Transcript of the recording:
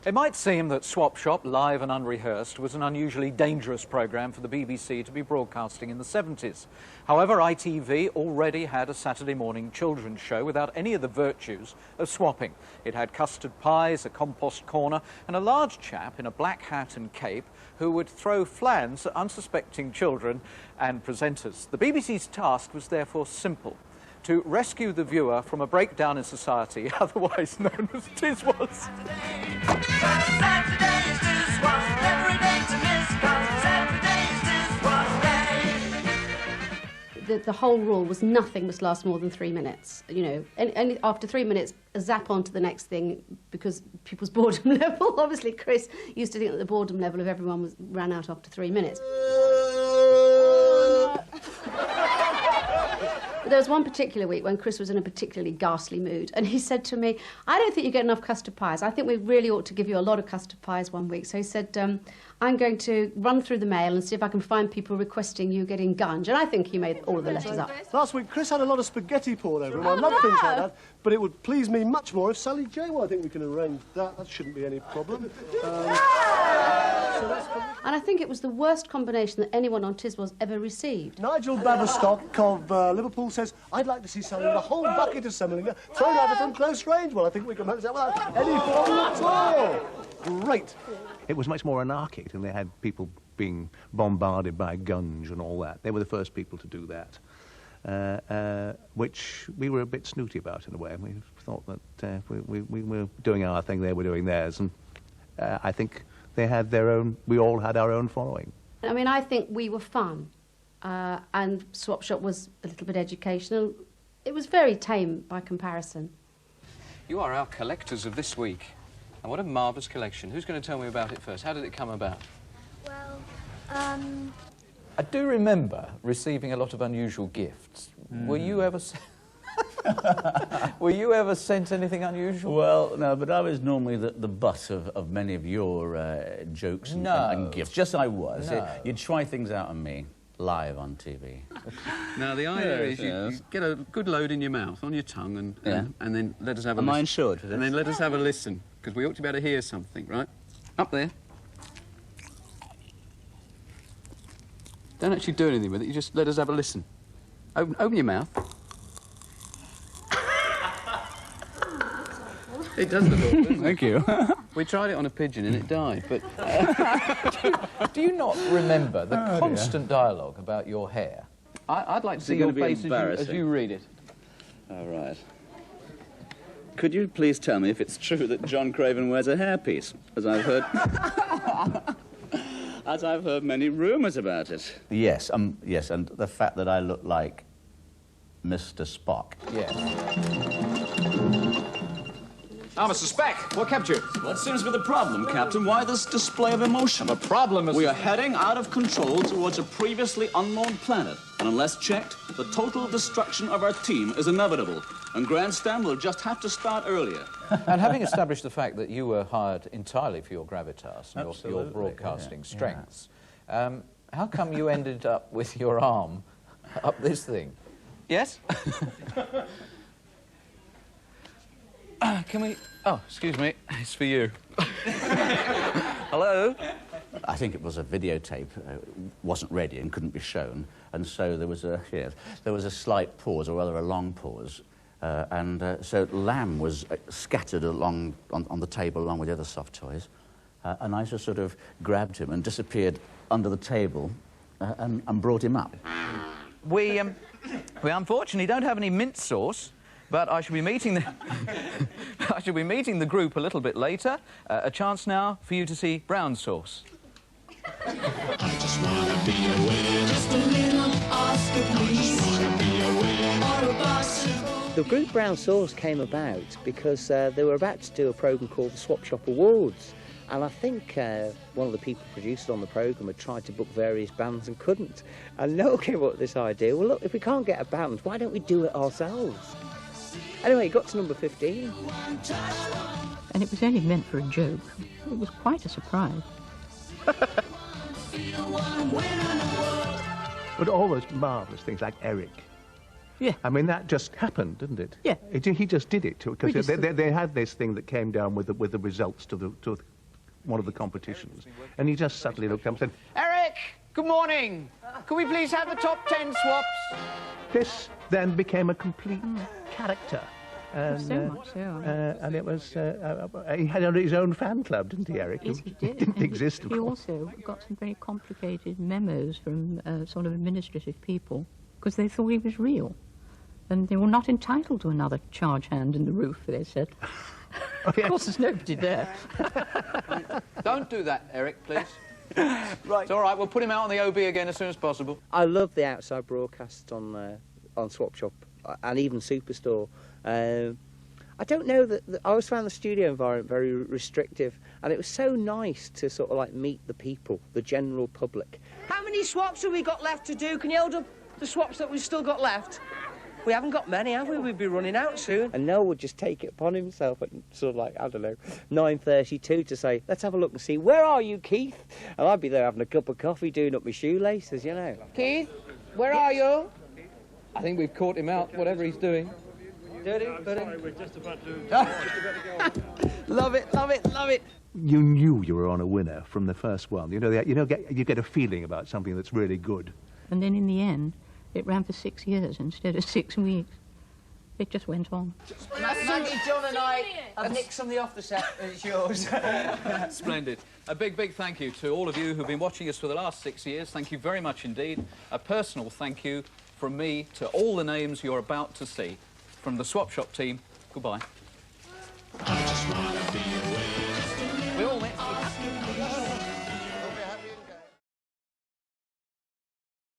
It might seem that Swap Shop, live and unrehearsed, was an unusually dangerous programme for the BBC to be broadcasting in the 70s. However, ITV already had a Saturday morning children's show without any of the virtues of swapping. It had custard pies, a compost corner, and a large chap in a black hat and cape who would throw flans at unsuspecting children and presenters. The BBC's task was therefore simple: to rescue the viewer from a breakdown in society, otherwise known as Tiswas. The whole rule was nothing must last more than 3 minutes, you know, and after 3 minutes, zap on to the next thing because people's boredom level, obviously Chris used to think that the boredom level of everyone ran out after 3 minutes. There was one particular week when Chris was in a particularly ghastly mood, and he said to me, "I don't think you get enough custard pies. I think we really ought to give you a lot of custard pies one week." So he said, "I'm going to run through the mail and see if I can find people requesting you getting gunge." And I think he made all of the letters up. Last week, Chris had a lot of spaghetti poured over him. I love things like that, but it would please me much more if Sally J. Well, I think we can arrange that. That shouldn't be any problem. And I think it was the worst combination that anyone on Tiswas ever received. Nigel Baverstock of Liverpool says, "I'd like to see Sally with a whole bucket of semolina thrown at her from close range." Well, I think we can manage that without any problem at all. Great. It was much more anarchic, and they had people being bombarded by guns and all that. They were the first people to do that, which we were a bit snooty about in a way. We thought that we were doing our thing, they were doing theirs, and I think they had their own, we all had our own following. I mean, I think we were fun, and Swap Shop was a little bit educational. It was very tame by comparison. You are our collectors of this week. And what a marvellous collection. Who's going to tell me about it first? How did it come about? Well, I do remember receiving a lot of unusual gifts. Were you ever... Were you ever sent anything unusual? Well, no, but I was normally the butt of many of your jokes and gifts. Just I was. No. You'd try things out on me, live on TV. Now, the idea is you get a good load in your mouth, on your tongue, and then let us have a listen. Am I insured for this? And then let us have a listen, because we ought to be able to hear something, right? Up there. Don't actually do anything with it, you just let us have a listen. Open your mouth. It does look awful, doesn't it? Thank you. We tried it on a pigeon and it died, but... do you not remember the constant dialogue about your hair? I'd like to see your face as you read it. All right. Could you please tell me if it's true that John Craven wears a hairpiece, as I've heard... as I've heard many rumours about it? Yes, yes, and the fact that I look like Mr. Spock. Yes. Ah, Mr. Speck, what kept you? What seems to be the problem, Captain? Why this display of emotion? The problem is... We are heading out of control towards a previously unknown planet, and unless checked, the total destruction of our team is inevitable, and Grandstand will just have to start earlier. And having established the fact that you were hired entirely for your gravitas and your broadcasting strengths, how come you ended up with your arm up this thing? Yes? Can we... Oh, excuse me. It's for you. Hello? I think it was a videotape. Wasn't ready and couldn't be shown. And so there was a slight pause, or rather a long pause. So lamb was scattered along on the table along with the other soft toys. And I just sort of grabbed him and disappeared under the table and brought him up. We unfortunately don't have any mint sauce. But I shall be meeting the group a little bit later. A chance now for you to see brown sauce. I just wanna be aware, just a little Oscar, please. I just wanna be aware, or a bicycle. The group Brown Sauce came about because they were about to do a programme called the Swap Shop Awards. And I think one of the people produced on the programme had tried to book various bands and couldn't. And Noel came up with this idea, well, look, if we can't get a band, why don't we do it ourselves? Anyway, it got to number 15. And it was only meant for a joke. It was quite a surprise. But all those marvellous things like Eric. Yeah. I mean, that just happened, didn't it? Yeah. He just did it, because they had this thing that came down with the results to one of the competitions, and he just suddenly looked up and said, Eric, good morning. Could we please have the top 10 swaps? this then became a complete character. And, So much so. and it was, he had his own fan club, didn't he, Eric? Yes, he did. It didn't And exist, of He course. also got some very complicated memos from sort of administrative people because they thought he was real. And they were not entitled to another charge hand in the roof, they said. Of course, there's nobody there. Don't do that, Eric, please. Right. It's all right, we'll put him out on the OB again as soon as possible. I love the outside broadcast on Swap Shop and even Superstore. I don't know that I always found the studio environment very restrictive, and it was so nice to sort of like meet the people, the general public. How many swaps have we got left to do? Can you hold up the swaps that we've still got left? We haven't got many, have we? We'll be running out soon. And Noel would just take it upon himself at sort of like, I don't know, 9:32 to say, let's have a look and see, where are you, Keith? And I'd be there having a cup of coffee, doing up my shoelaces, you know. Keith, where are you? I think we've caught him out, whatever he's doing. We're just about to... Love it, love it, love it. You knew you were on a winner from the first one. You get a feeling about something that's really good. And then in the end, it ran for 6 years instead of 6 weeks. It just went on. Maggie, John and I have nicked something off the set, and it's yours. Splendid. A big, big thank you to all of you who've been watching us for the last 6 years. Thank you very much indeed. A personal thank you from me to all the names you're about to see. From the Swap Shop team, goodbye.